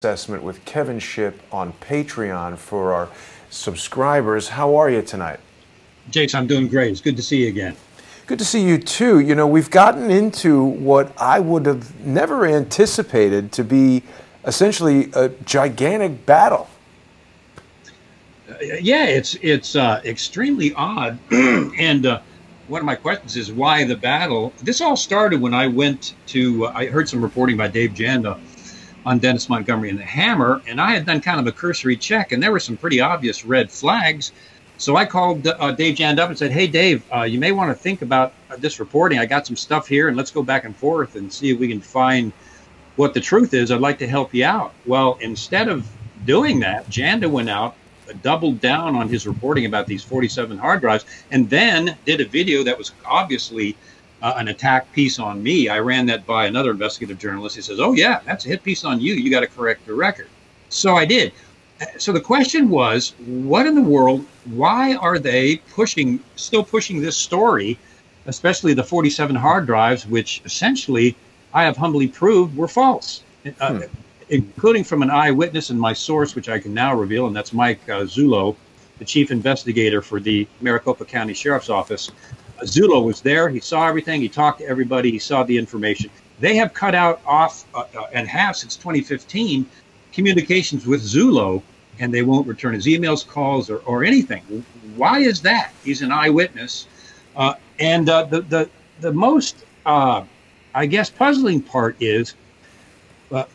Assessment with Kevin Shipp on Patreon for our subscribers. How are you tonight? Jason, I'm doing great. It's good to see you again. Good to see you too. You know, we've gotten into what I would have never anticipated to be essentially a gigantic battle. Yeah, it's extremely odd. And one of my questions is why the battle? This all started when I went to, I heard some reporting by Dave Janda on Dennis Montgomery and the Hammer, and I had done kind of a cursory check, and there were some pretty obvious red flags. So I called Dave Janda up and said, hey, Dave, you may want to think about this reporting. I got some stuff here, and let's go back and forth and see if we can find what the truth is. I'd like to help you out. Well, instead of doing that, Janda went out, doubled down on his reporting about these 47 hard drives, and then did a video that was obviously an attack piece on me. I ran that by another investigative journalist. He says, oh, yeah, that's a hit piece on you. You got to correct the record. So I did. So the question was, what in the world, why are they still pushing this story, especially the 47 hard drives, which essentially I have humbly proved were false, including from an eyewitness and my source, which I can now reveal, and that's Mike Zullo, the chief investigator for the Maricopa County Sheriff's Office. Zullo was there. He saw everything. He talked to everybody. He saw the information. They have cut out and have since 2015 communications with Zullo, and they won't return his emails, calls, or anything. Why is that? He's an eyewitness. And the most, I guess, puzzling part is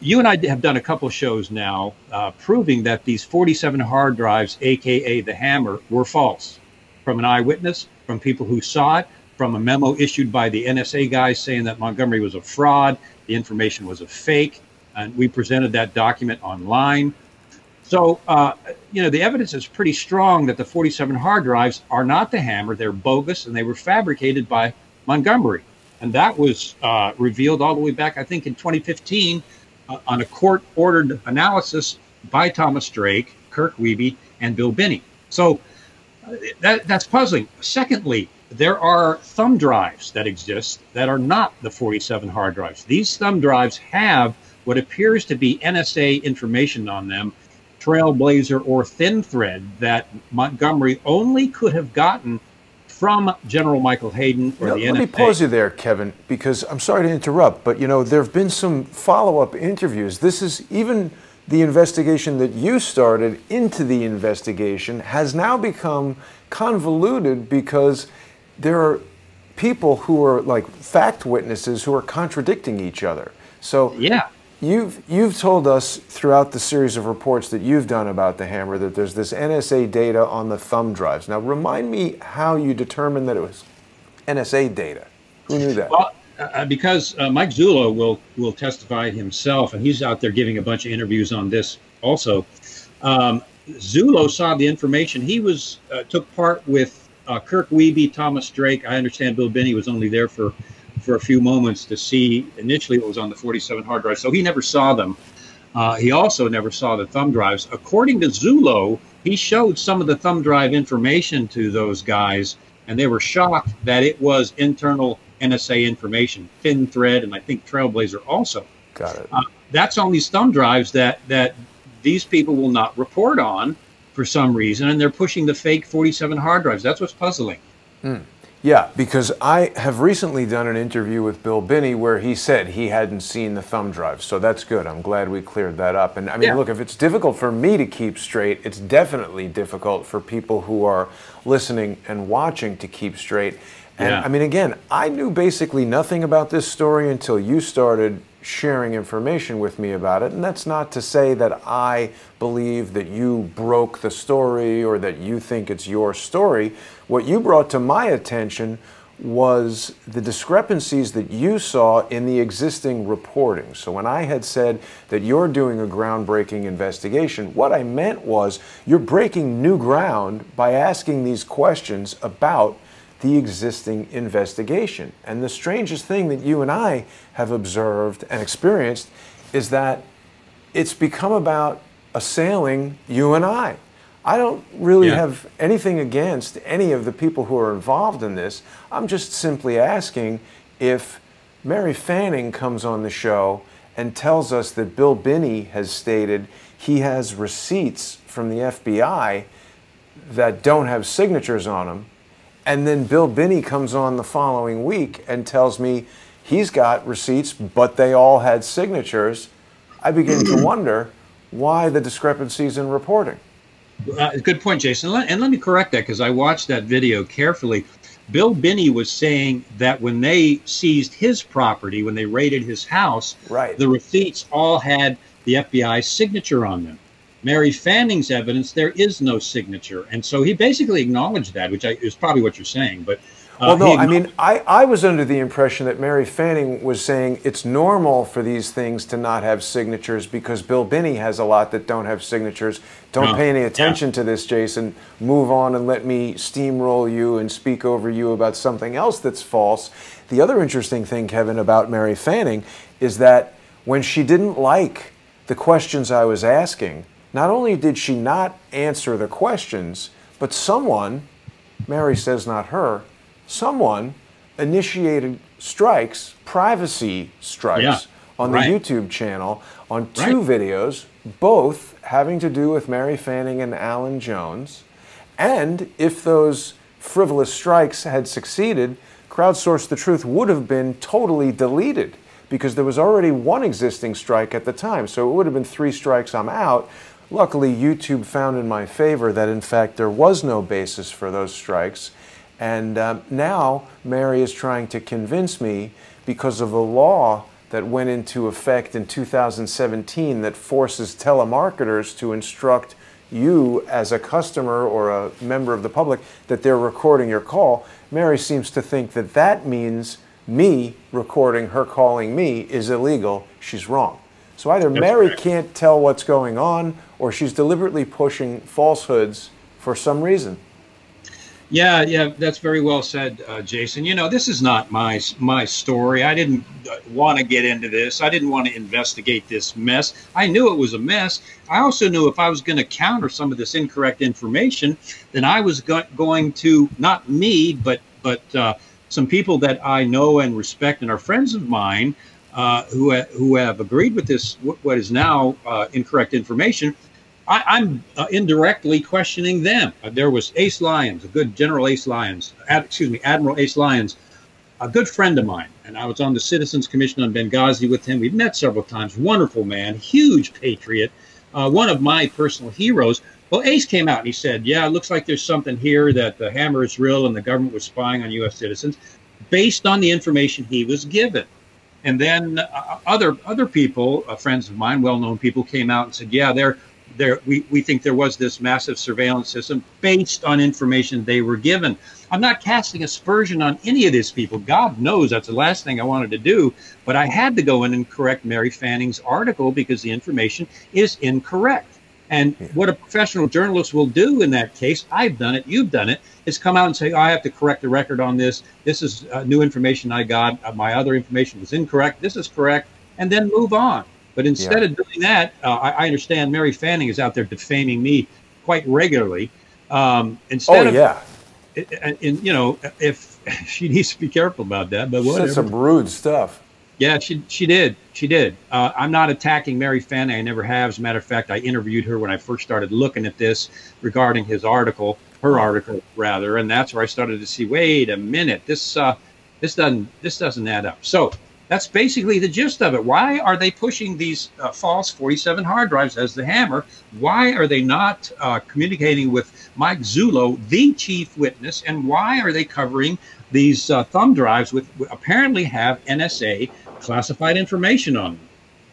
you and I have done a couple shows now proving that these 47 hard drives, a.k.a. the Hammer, were false from an eyewitness, from people who saw it, from a memo issued by the NSA guys saying that Montgomery was a fraud, the information was a fake, and we presented that document online. So, you know, the evidence is pretty strong that the 47 hard drives are not the Hammer, they're bogus, and they were fabricated by Montgomery. And that was revealed all the way back, I think, in 2015 on a court-ordered analysis by Thomas Drake, Kirk Wiebe, and Bill Binney. So, that's puzzling. Secondly, there are thumb drives that exist that are not the 47 hard drives. These thumb drives have what appears to be NSA information on them, Trailblazer or Thin Thread, that Montgomery only could have gotten from General Michael Hayden or the NSA. Let me pause you there, Kevin, because I'm sorry to interrupt, but you know, there have been some follow-up interviews. This is even the investigation that you started into the investigation has now become convoluted because there are people who are like fact witnesses who are contradicting each other. So yeah, you've told us throughout the series of reports that you've done about the Hammer that there's this NSA data on the thumb drives. Now remind me how you determined that it was NSA data. Who knew that? Well, because Mike Zullo will testify himself, and he's out there giving a bunch of interviews on this also. Zullo saw the information. He took part with Kirk Wiebe, Thomas Drake. I understand Bill Binney was only there for a few moments to see initially what was on the 47 hard drive, so he never saw them. He also never saw the thumb drives. According to Zullo, he showed some of the thumb drive information to those guys, and they were shocked that it was internal NSA information, Thin Thread, and I think Trailblazer also. Got it. That's on these thumb drives that these people will not report on for some reason, and they're pushing the fake 47 hard drives. That's what's puzzling. Yeah, because I have recently done an interview with Bill Binney where he said he hadn't seen the thumb drives, so that's good. I'm glad we cleared that up. And I mean, look, if it's difficult for me to keep straight, it's definitely difficult for people who are listening and watching to keep straight. And I mean, again, I knew basically nothing about this story until you started sharing information with me about it. And that's not to say that I believe that you broke the story or that you think it's your story. What you brought to my attention was the discrepancies that you saw in the existing reporting. So when I had said that you're doing a groundbreaking investigation, what I meant was you're breaking new ground by asking these questions about the existing investigation. And the strangest thing that you and I have observed and experienced is that it's become about assailing you and I. I don't really have anything against any of the people who are involved in this. I'm just simply asking if Mary Fanning comes on the show and tells us that Bill Binney has stated he has receipts from the FBI that don't have signatures on them, and then Bill Binney comes on the following week and tells me he's got receipts, but they all had signatures, I begin to wonder why the discrepancies in reporting. Good point, Jason. And let me correct that, because I watched that video carefully. Bill Binney was saying that when they seized his property, when they raided his house, right, the receipts all had the FBI's signature on them. Mary Fanning's evidence, there is no signature. And so he basically acknowledged that, which is probably what you're saying. But well, no, I mean, I was under the impression that Mary Fanning was saying it's normal for these things to not have signatures because Bill Binney has a lot that don't have signatures. Don't pay any attention to this, Jason. Move on and let me steamroll you and speak over you about something else that's false. The other interesting thing, Kevin, about Mary Fanning is that when she didn't like the questions I was asking, not only did she not answer the questions, but someone, Mary says not her, someone initiated strikes, privacy strikes, on the YouTube channel on two videos, both having to do with Mary Fanning and Alan Jones. And if those frivolous strikes had succeeded, Crowdsource the Truth would have been totally deleted because there was already one existing strike at the time. So it would have been 3 strikes, I'm out. Luckily, YouTube found in my favor that, in fact, there was no basis for those strikes. And now Mary is trying to convince me, because of the law that went into effect in 2017 that forces telemarketers to instruct you as a customer or a member of the public that they're recording your call. Mary seems to think that that means me recording her calling me is illegal. She's wrong. So either Mary can't tell what's going on, or she's deliberately pushing falsehoods for some reason. Yeah, that's very well said, Jason. You know, this is not my story. I didn't want to get into this. I didn't want to investigate this mess. I knew it was a mess. I also knew if I was going to counter some of this incorrect information, then I was going to, not me, but some people that I know and respect and are friends of mine who have agreed with this, what is now incorrect information. I'm indirectly questioning them. There was Ace Lyons, a good General Ace Lyons, Admiral Ace Lyons, a good friend of mine. And I was on the Citizens Commission on Benghazi with him. We've met several times. Wonderful man, huge patriot, one of my personal heroes. Well, Ace came out and he said, yeah, it looks like there's something here that the hammer is real and the government was spying on U.S. citizens based on the information he was given. And then other people, friends of mine, well-known people, came out and said, yeah, we think there was this massive surveillance system based on information they were given. I'm not casting aspersion on any of these people. God knows that's the last thing I wanted to do. But I had to go in and correct Mary Fanning's article because the information is incorrect. And what a professional journalist will do in that case, I've done it, you've done it, is come out and say, oh, I have to correct the record on this. This is new information I got. My other information was incorrect. This is correct. And then move on. But instead of doing that, I understand Mary Fanning is out there defaming me quite regularly. Instead you know, if she needs to be careful about that, but whatever. That's some rude stuff. Yeah, she did. She did. I'm not attacking Mary Fanning. I never have. As a matter of fact, I interviewed her when I first started looking at this regarding her article, rather, and that's where I started to see, wait a minute, this doesn't add up. So that's basically the gist of it. Why are they pushing these false 47 hard drives as the hammer? Why are they not communicating with Mike Zullo, the chief witness? And why are they covering these thumb drives with apparently have NSA classified information on them?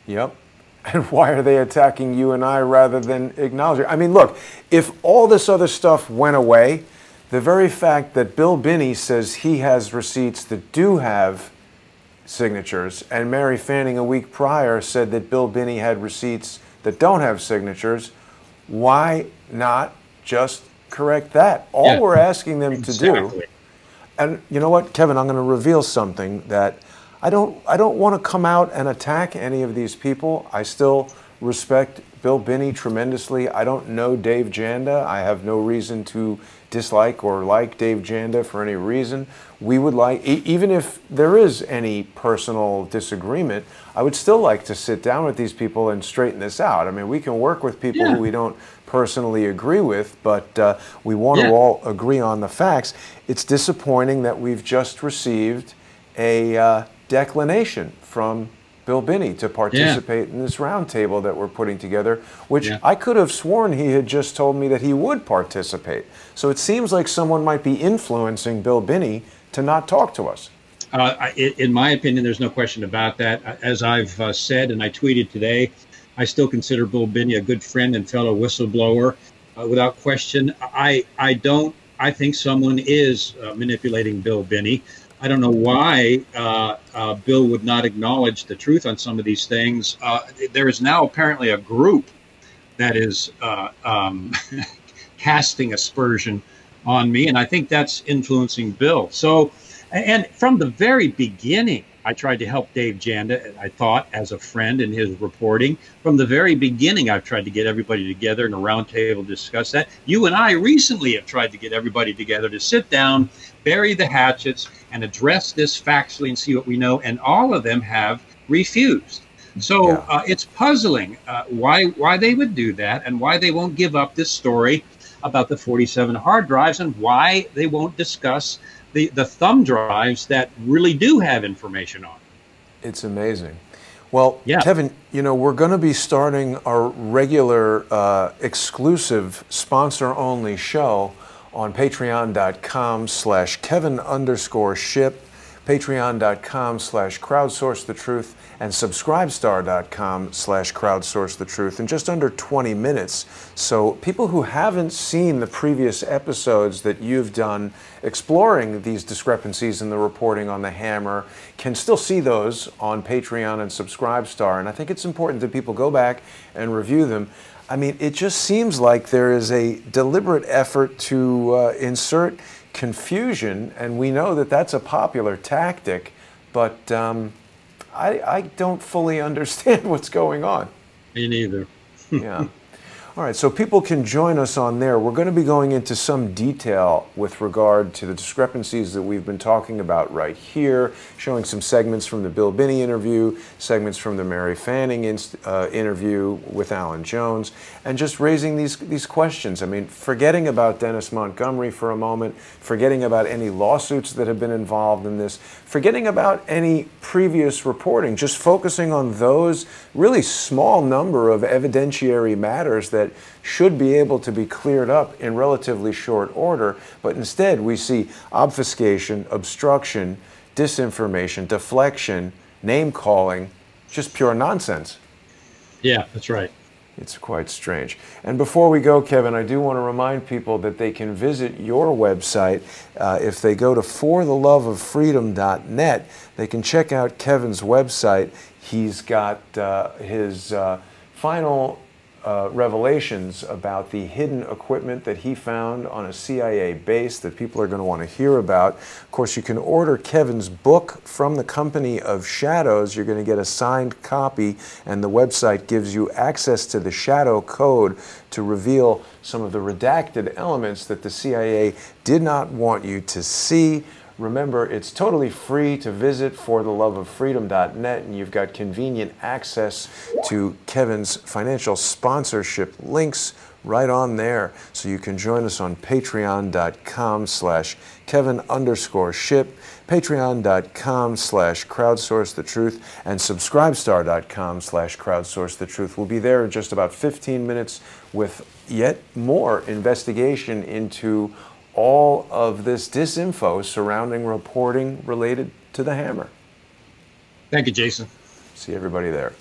Yep. And why are they attacking you and I rather than acknowledging? I mean, look, if all this other stuff went away, the very fact that Bill Binney says he has receipts that do have signatures, and Mary Fanning a week prior said that Bill Binney had receipts that don't have signatures, why not just correct that? All we're asking them to do, and you know what, Kevin, I'm going to reveal something that I don't want to come out and attack any of these people. I still respect Bill Binney tremendously. I don't know Dave Janda. I have no reason to dislike or like Dave Janda for any reason. We would like, even if there is any personal disagreement, I would still like to sit down with these people and straighten this out. I mean, we can work with people who we don't personally agree with, but we want to all agree on the facts. It's disappointing that we've just received a declination from Bill Binney to participate in this roundtable that we're putting together, which I could have sworn he had just told me that he would participate. So it seems like someone might be influencing Bill Binney to not talk to us. In my opinion, there's no question about that. As I've said, and I tweeted today, I still consider Bill Binney a good friend and fellow whistleblower, without question. I think someone is manipulating Bill Binney. I don't know why Bill would not acknowledge the truth on some of these things. There is now apparently a group that is casting aspersion on me, and I think that's influencing Bill. So, and from the very beginning, I tried to help Dave Janda, I thought, as a friend in his reporting. From the very beginning, I've tried to get everybody together in a roundtable to discuss that. You and I recently have tried to get everybody together to sit down, bury the hatchets, and address this factually and see what we know, and all of them have refused. So it's puzzling why they would do that, and why they won't give up this story about the 47 hard drives, and why they won't discuss the thumb drives that really do have information on it. It's amazing. Well, Kevin, you know, we're going to be starting our regular exclusive sponsor-only show on patreon.com/Kevin_Shipp, patreon.com/crowdsourcethetruth, and subscribestar.com/crowdsourcethetruth in just under 20 minutes. So people who haven't seen the previous episodes that you've done exploring these discrepancies in the reporting on the Hammer can still see those on Patreon and Subscribestar. And I think it's important that people go back and review them. I mean, it just seems like there is a deliberate effort to insert confusion, and we know that that's a popular tactic, but I don't fully understand what's going on. Me neither. Yeah. All right, so people can join us on there. We're going to be going into some detail with regard to the discrepancies that we've been talking about right here, showing some segments from the Bill Binney interview, segments from the Mary Fanning interview with Alan Jones, and just raising these questions. I mean, forgetting about Dennis Montgomery for a moment, forgetting about any lawsuits that have been involved in this, forgetting about any previous reporting, just focusing on those really small number of evidentiary matters that should be able to be cleared up in relatively short order, but instead we see obfuscation, obstruction, disinformation, deflection, name-calling, just pure nonsense. Yeah, that's right. It's quite strange. And before we go, Kevin, I do want to remind people that they can visit your website. If they go to fortheloveoffreedom.net, they can check out Kevin's website. He's got his final revelations about the hidden equipment that he found on a CIA base that people are going to want to hear about. Of course, you can order Kevin's book from the Company of Shadows. You're going to get a signed copy, and the website gives you access to the shadow code to reveal some of the redacted elements that the CIA did not want you to see. Remember, it's totally free to visit fortheloveoffreedom.net, and you've got convenient access to Kevin's financial sponsorship links right on there. So you can join us on patreon.com/Kevin_Shipp, patreon.com/crowdsourcethetruth, and subscribestar.com/crowdsourcethetruth. We'll be there in just about 15 minutes with yet more investigation into all of this disinfo surrounding reporting related to the Hammer. Thank you, Jason. See everybody there.